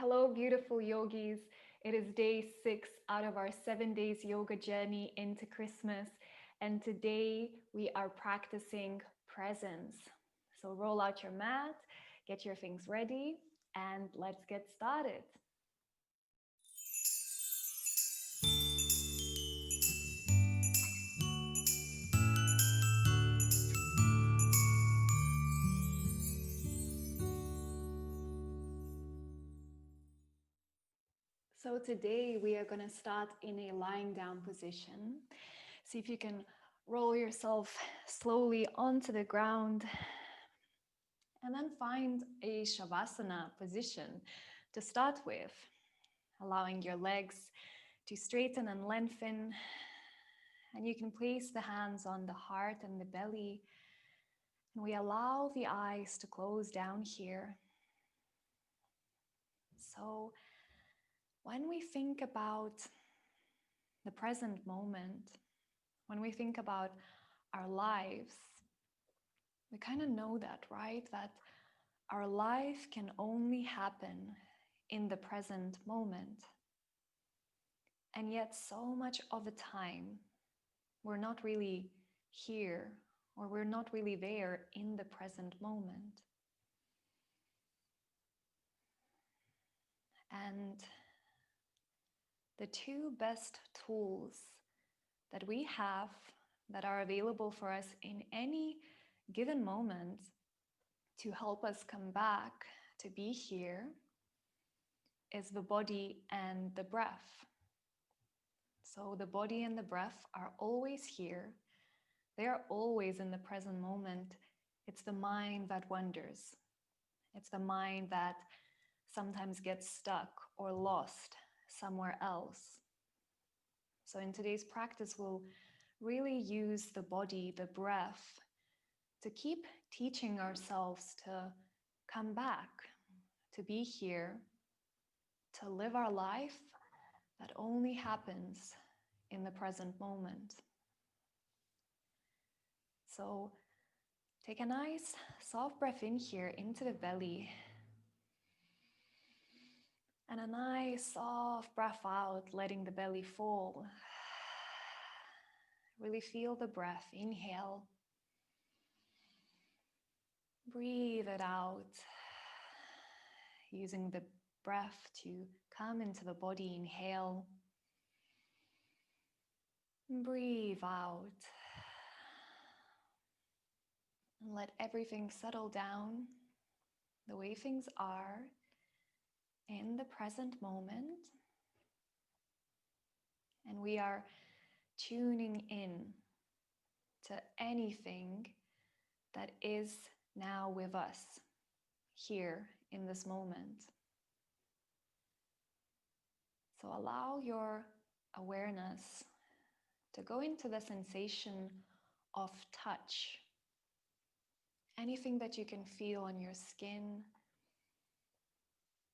Hello, beautiful yogis. It is day 6 out of our 7 days yoga journey into Christmas. And today we are practicing presence. So roll out your mat, get your things ready, and let's get started. So today we are going to start in a lying down position. See if you can roll yourself slowly onto the ground and then find a shavasana position to start with, allowing your legs to straighten and lengthen. And you can place the hands on the heart and the belly. And we allow the eyes to close down here. So when we think about the present moment, when we think about our lives, we kind of know that, right? That our life can only happen in the present moment. And yet, so much of the time, we're not really here, or we're not really there in the present moment. And the two best tools that we have that are available for us in any given moment to help us come back to be here is the body and the breath. So the body and the breath are always here. They are always in the present moment. It's the mind that wanders. It's the mind that sometimes gets stuck or lost somewhere else. So in today's practice, we'll really use the body, the breath, to keep teaching ourselves to come back, to be here, to live our life that only happens in the present moment. So take a nice soft breath in here into the belly, and a nice soft breath out, letting the belly fall. Really feel the breath. Inhale. Breathe it out, using the breath to come into the body. Inhale. Breathe out. And let everything settle down the way things are in the present moment. And we are tuning in to anything that is now with us here in this moment. So allow your awareness to go into the sensation of touch. Anything that you can feel on your skin,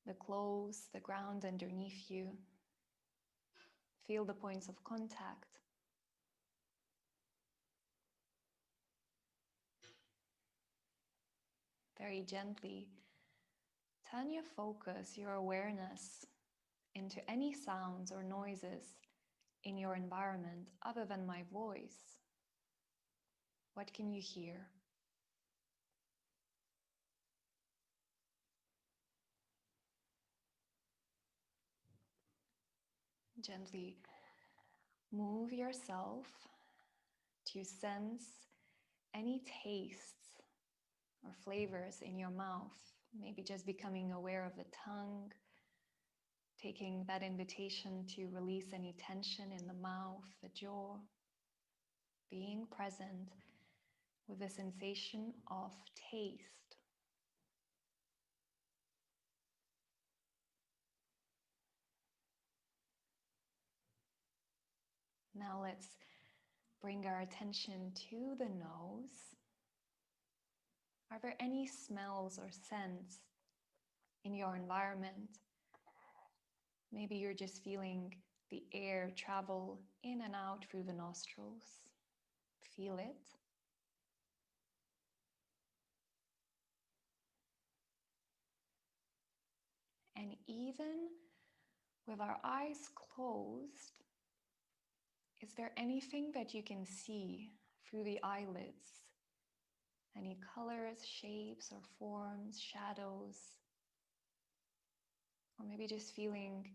the clothes, the ground underneath you. Feel the points of contact. Very gently, turn your focus, your awareness into any sounds or noises in your environment other than my voice. What can you hear? Gently move yourself to sense any tastes or flavors in your mouth. Maybe just becoming aware of the tongue, taking that invitation to release any tension in the mouth, the jaw, being present with the sensation of taste. Now let's bring our attention to the nose. Are there any smells or scents in your environment? Maybe you're just feeling the air travel in and out through the nostrils. Feel it. And even with our eyes closed, is there anything that you can see through the eyelids? Any colors, shapes, or forms, shadows? Or maybe just feeling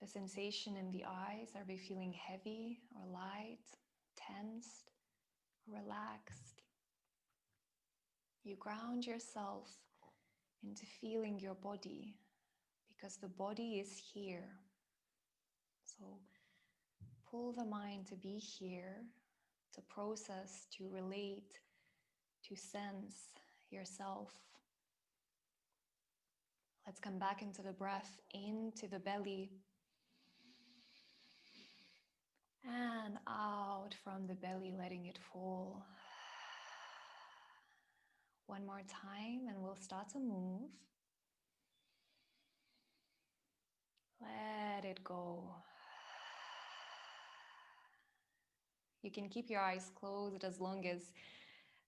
the sensation in the eyes. Are they feeling heavy or light, tensed, or relaxed? You ground yourself into feeling your body because the body is here. So pull the mind to be here, to process, to relate, to sense yourself. Let's come back into the breath, into the belly, and out from the belly, letting it fall. One more time, and we'll start to move. Let it go. You can keep your eyes closed as long as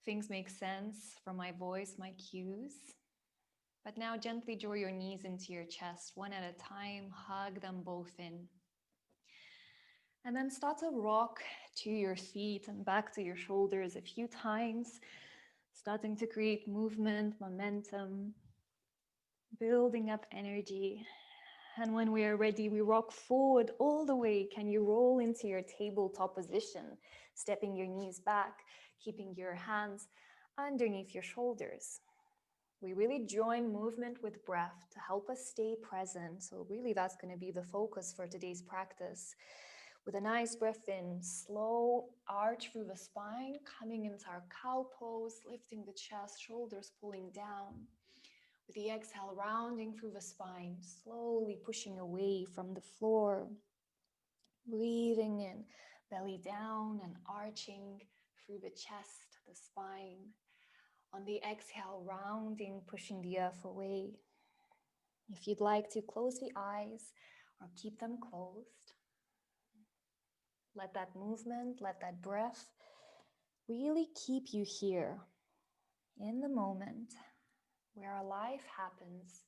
things make sense from my voice, my cues. But now gently draw your knees into your chest, one at a time. Hug them both in. And then start to rock to your feet and back to your shoulders a few times, starting to create movement, momentum, building up energy. And when we are ready, we rock forward all the way. Can you roll into your tabletop position, stepping your knees back, keeping your hands underneath your shoulders? We really join movement with breath to help us stay present. So really that's going to be the focus for today's practice. With a nice breath in, slow arch through the spine, coming into our cow pose, lifting the chest, shoulders pulling down. With the exhale, rounding through the spine, slowly pushing away from the floor. Breathing in, belly down and arching through the chest, the spine. On the exhale, rounding, pushing the earth away. If you'd like to close the eyes or keep them closed, let that movement, let that breath really keep you here in the moment where our life happens,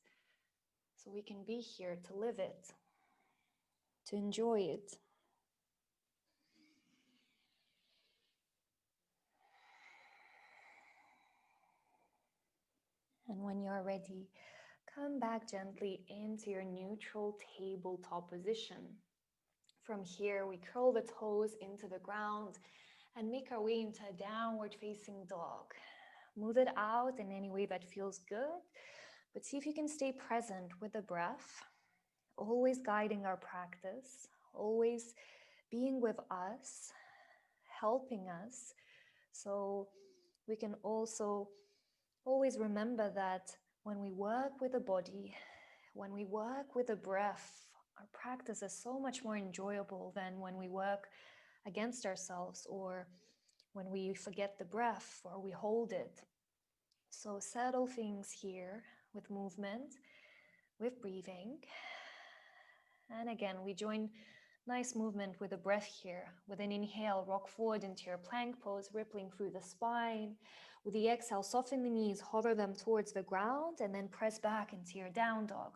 so we can be here to live it, to enjoy it. And when you're ready, come back gently into your neutral tabletop position. From here, we curl the toes into the ground and make our way into a downward facing dog. Move it out in any way that feels good, but see if you can stay present with the breath, always guiding our practice, always being with us, helping us. So we can also always remember that when we work with the body, when we work with the breath, our practice is so much more enjoyable than when we work against ourselves or when we forget the breath or we hold it. So settle things here with movement, with breathing. And again, we join nice movement with the breath here. With an inhale, rock forward into your plank pose, rippling through the spine. With the exhale, soften the knees, hover them towards the ground, and then press back into your down dog.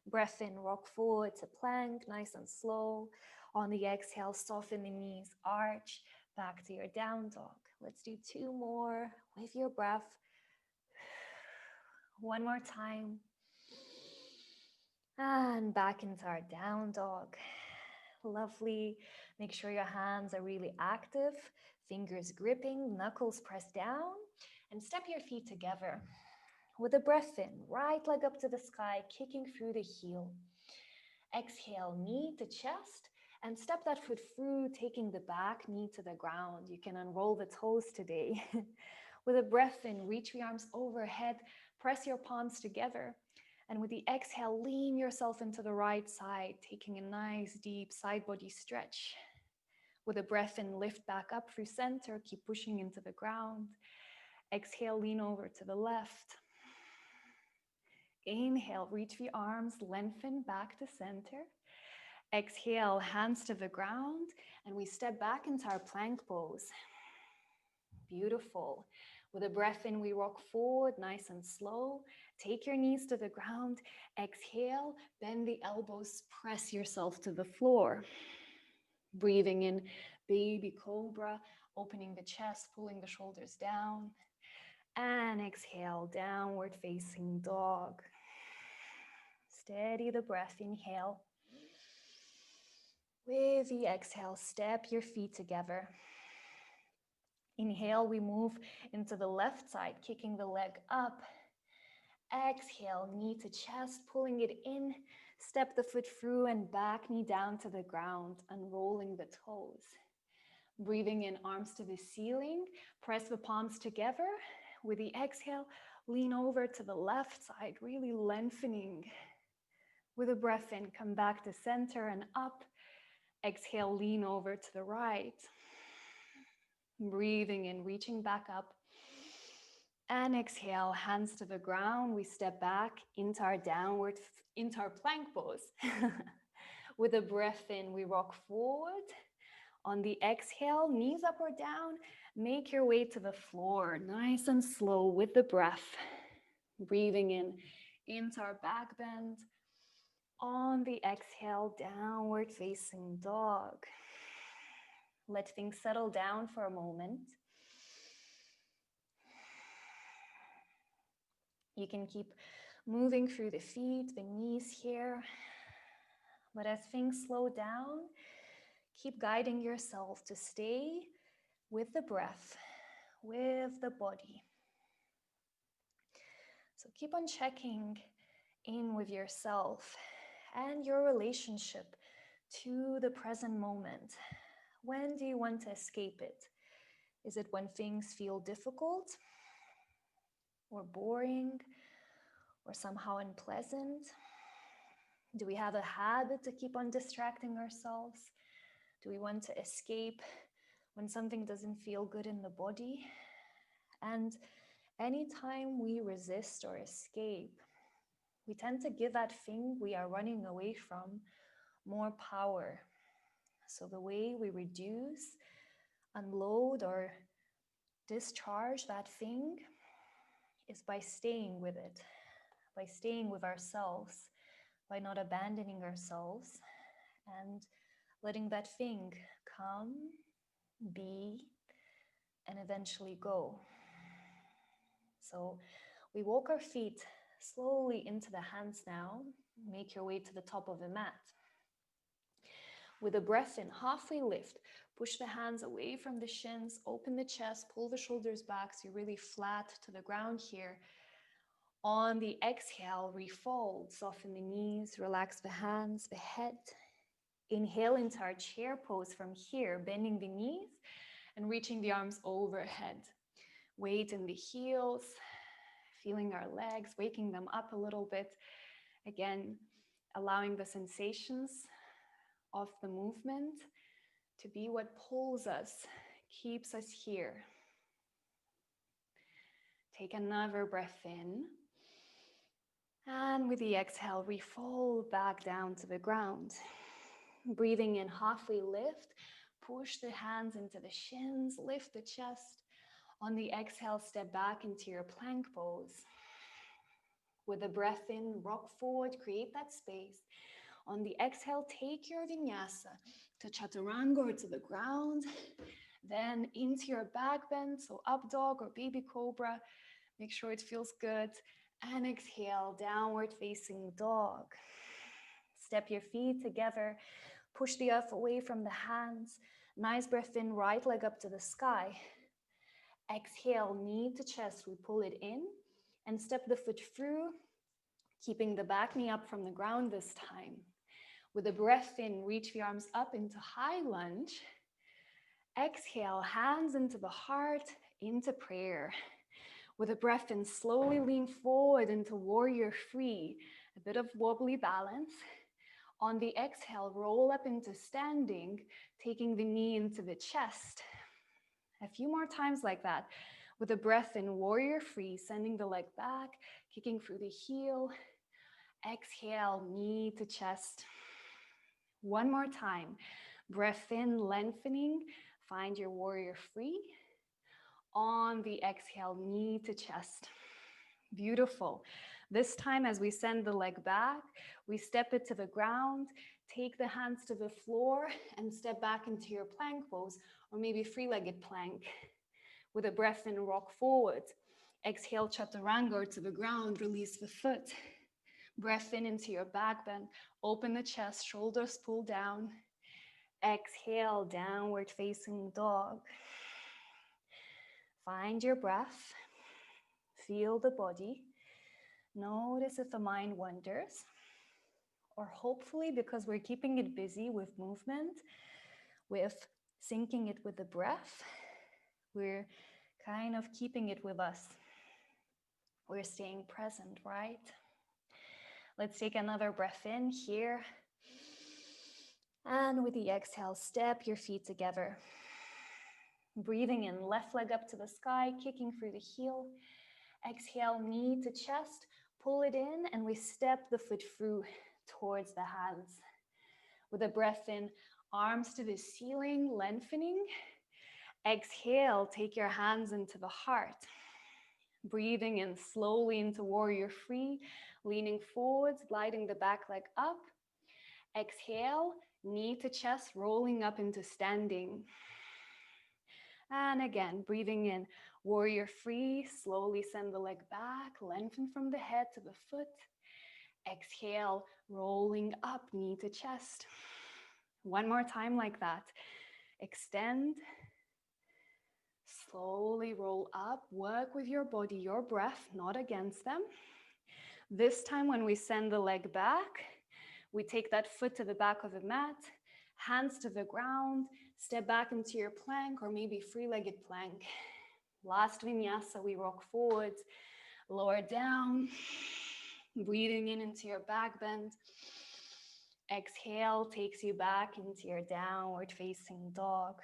Breath in, rock forward to plank, nice and slow. On the exhale, soften the knees, arch, back to your down dog. Let's do 2 more with your breath. One more time. And back into our down dog. Lovely. Make sure your hands are really active, fingers gripping, knuckles pressed down, and step your feet together. With a breath in, right leg up to the sky, kicking through the heel. Exhale, knee to chest, and step that foot through, taking the back knee to the ground. You can unroll the toes today. With a breath in, reach the arms overhead, press your palms together. And with the exhale, lean yourself into the right side, taking a nice deep side body stretch. With a breath in, lift back up through center, keep pushing into the ground. Exhale, lean over to the left. Inhale, reach the arms, lengthen back to center. Exhale, hands to the ground, and we step back into our plank pose. Beautiful. With a breath in, we rock forward, nice and slow, Take your knees to the ground. Exhale, bend the elbows, press yourself to the floor. Breathing in, baby cobra, opening the chest, pulling the shoulders down. And exhale, downward facing dog. Steady the breath, inhale. With the exhale, step your feet together. Inhale, we move into the left side, kicking the leg up. Exhale, knee to chest, pulling it in. Step the foot through and back, knee down to the ground, unrolling the toes. Breathing in, arms to the ceiling. Press the palms together. With the exhale, lean over to the left side, really lengthening. With a breath in, come back to center and up. Exhale, lean over to the right. Breathing in, reaching back up. And exhale, hands to the ground. We step back into our plank pose. With a breath in, we rock forward. On the exhale, knees up or down. Make your way to the floor, nice and slow with the breath. Breathing in, into our back bend. On the exhale, downward facing dog. Let things settle down for a moment. You can keep moving through the feet, the knees here. But as things slow down, keep guiding yourself to stay with the breath, with the body. So keep on checking in with yourself and your relationship to the present moment. When do you want to escape it? Is it when things feel difficult or boring or somehow unpleasant? Do we have a habit to keep on distracting ourselves? Do we want to escape when something doesn't feel good in the body? And anytime we resist or escape, we tend to give that thing we are running away from more power. So the way we reduce, unload, or discharge that thing is by staying with it, by staying with ourselves, by not abandoning ourselves and letting that thing come, be, and eventually go. So we walk our feet slowly into the hands now. Make your way to the top of the mat. With a breath in, halfway lift. Push the hands away from the shins, open the chest, pull the shoulders back so you're really flat to the ground here. On the exhale, refold, soften the knees, relax the hands, the head. Inhale into our chair pose from here, bending the knees and reaching the arms overhead. Weight in the heels, feeling our legs, waking them up a little bit. Again, allowing the sensations of the movement to be what pulls us, keeps us here. Take another breath in. And with the exhale, we fold back down to the ground. Breathing in, halfway lift. Push the hands into the shins, lift the chest. On the exhale, step back into your plank pose. With a breath in, rock forward, create that space. On the exhale, take your vinyasa to chaturanga or to the ground. Then into your back bend, so up dog or baby cobra. Make sure it feels good. And exhale, downward facing dog. Step your feet together. Push the earth away from the hands. Nice breath in, right leg up to the sky. Exhale, knee to chest. We pull it in and step the foot through, keeping the back knee up from the ground this time. With a breath in, reach the arms up into high lunge. Exhale, hands into the heart, into prayer. With a breath in, slowly lean forward into warrior three. A bit of wobbly balance. On the exhale, roll up into standing, taking the knee into the chest. A few more times like that. With a breath in, warrior three, sending the leg back, kicking through the heel. Exhale, knee to chest. One more time. Breath in, lengthening. Find your warrior three. On the exhale, knee to chest. Beautiful. This time, as we send the leg back, we step it to the ground, take the hands to the floor, and step back into your plank pose, or maybe free-legged plank. With a breath in, rock forward. Exhale, chaturanga to the ground, release the foot. Breath in into your back bend, open the chest, shoulders pull down. Exhale, downward facing dog. Find your breath, feel the body. Notice if the mind wanders, or hopefully, because we're keeping it busy with movement, with syncing it with the breath, we're kind of keeping it with us. We're staying present, right? Let's take another breath in here. And with the exhale, step your feet together. Breathing in, left leg up to the sky, kicking through the heel. Exhale, knee to chest, pull it in, and we step the foot through towards the hands. With a breath in, arms to the ceiling, lengthening. Exhale, take your hands into the heart. Breathing in slowly into warrior three, leaning forwards, gliding the back leg up. Exhale, knee to chest, rolling up into standing. And again, breathing in, warrior three, slowly send the leg back, lengthen from the head to the foot. Exhale, rolling up, knee to chest. One more time like that. Extend. Slowly roll up, work with your body, your breath, not against them. This time when we send the leg back, we take that foot to the back of the mat, hands to the ground, step back into your plank or maybe free-legged plank. Last vinyasa, we rock forward, lower down, breathing in into your back bend. Exhale takes you back into your downward facing dog.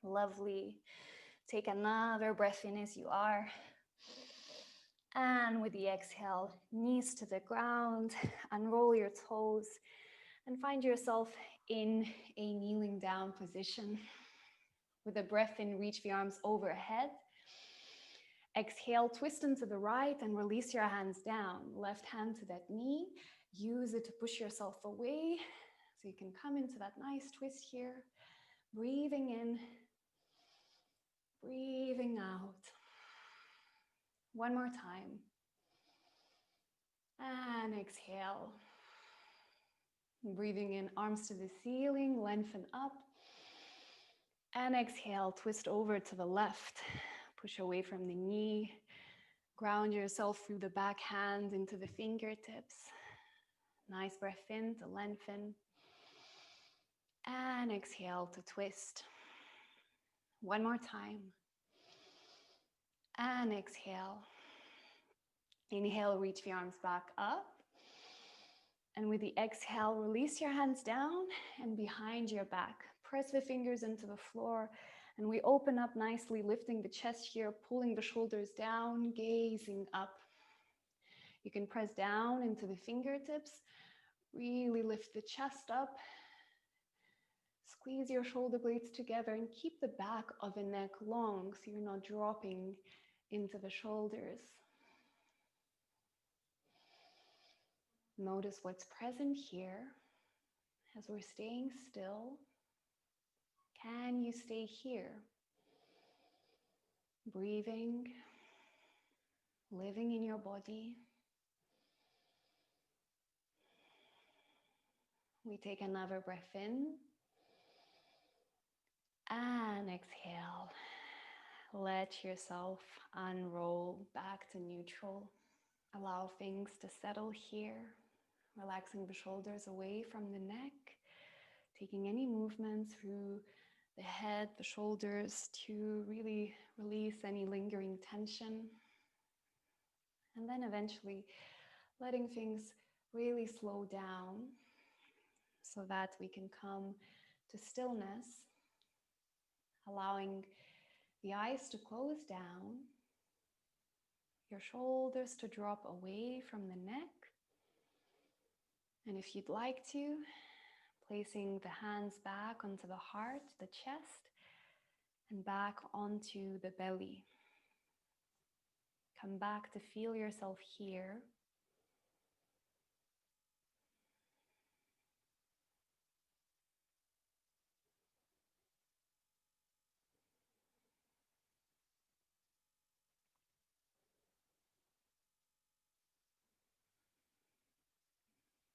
Lovely. Take another breath in as you are. And with the exhale, knees to the ground, unroll your toes, and find yourself in a kneeling down position. With a breath in, reach the arms overhead. Exhale, twist into the right and release your hands down. Left hand to that knee. Use it to push yourself away. So you can come into that nice twist here. Breathing in, breathing out. One more time. And exhale. Breathing in, arms to the ceiling, lengthen up. And exhale, twist over to the left. Push away from the knee. Ground yourself through the back hand into the fingertips. Nice breath in to lengthen. And exhale to twist. One more time. And exhale. Inhale, reach the arms back up. And with the exhale, release your hands down and behind your back. Press the fingers into the floor. And we open up nicely, lifting the chest here, pulling the shoulders down, gazing up. You can press down into the fingertips. Really lift the chest up. Squeeze your shoulder blades together and keep the back of the neck long so you're not dropping into the shoulders. Notice what's present here as we're staying still. Can you stay here? Breathing, living in your body. We take another breath in and exhale. Let yourself unroll back to neutral. Allow things to settle here, relaxing the shoulders away from the neck, taking any movements through the head, the shoulders to really release any lingering tension. And then eventually letting things really slow down so that we can come to stillness, allowing the eyes to close down, your shoulders to drop away from the neck. And if you'd like to, placing the hands back onto the heart, the chest, and back onto the belly. Come back to feel yourself here.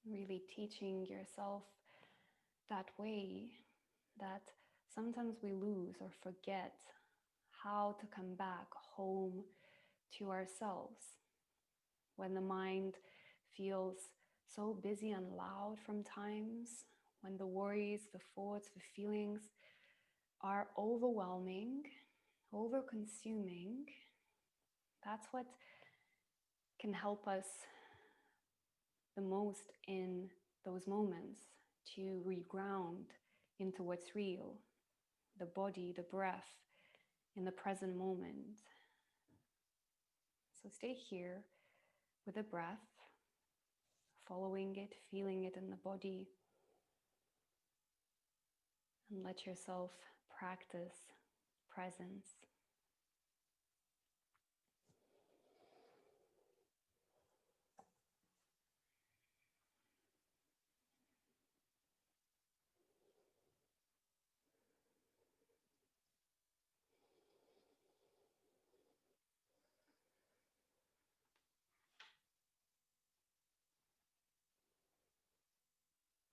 Really teaching yourself that way that sometimes we lose or forget how to come back home to ourselves when the mind feels so busy and loud from times, when the worries, the thoughts, the feelings are overwhelming, over consuming. That's what can help us the most in those moments to reground into what's real, the body, the breath, in the present moment. So stay here with the breath, following it, feeling it in the body, and let yourself practice presence.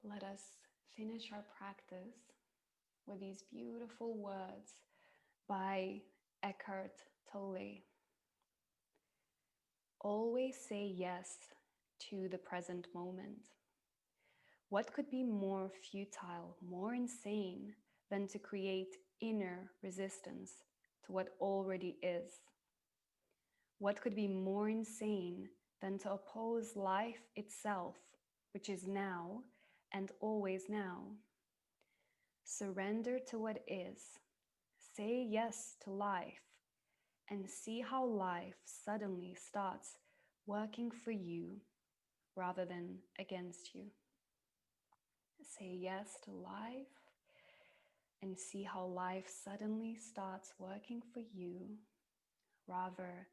Let us finish our practice with these beautiful words by Eckhart Tolle. Always say yes to the present moment. What could be more futile, more insane than to create inner resistance to what already is? What could be more insane than to oppose life itself, which is now and always now? Surrender to what is. Say yes to life and see how life suddenly starts working for you rather than against you. Say yes to life and see how life suddenly starts working for you rather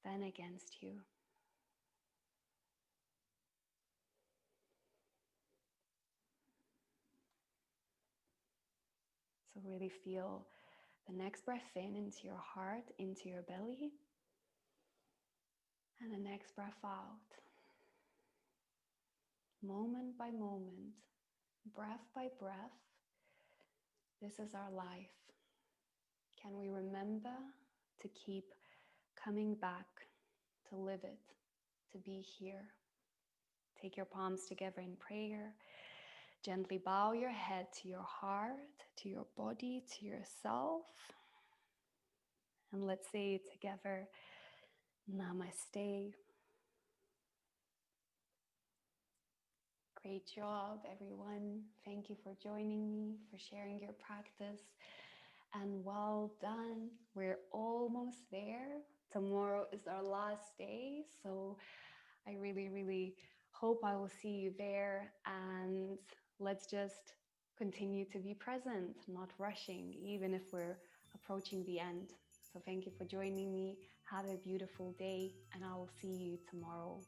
than against you. So really feel the next breath in into your heart, into your belly, and the next breath out. Moment by moment, breath by breath, this is our life. Can we remember to keep coming back, to live it, to be here? Take your palms together in prayer. Gently bow your head to your heart, to your body, to yourself. And let's say together, Namaste. Great job, everyone. Thank you for joining me, for sharing your practice. And well done. We're almost there. Tomorrow is our last day. So I really, really hope I will see you there. And let's just continue to be present, not rushing, even if we're approaching the end. So thank you for joining me. Have a beautiful day, and I will see you tomorrow.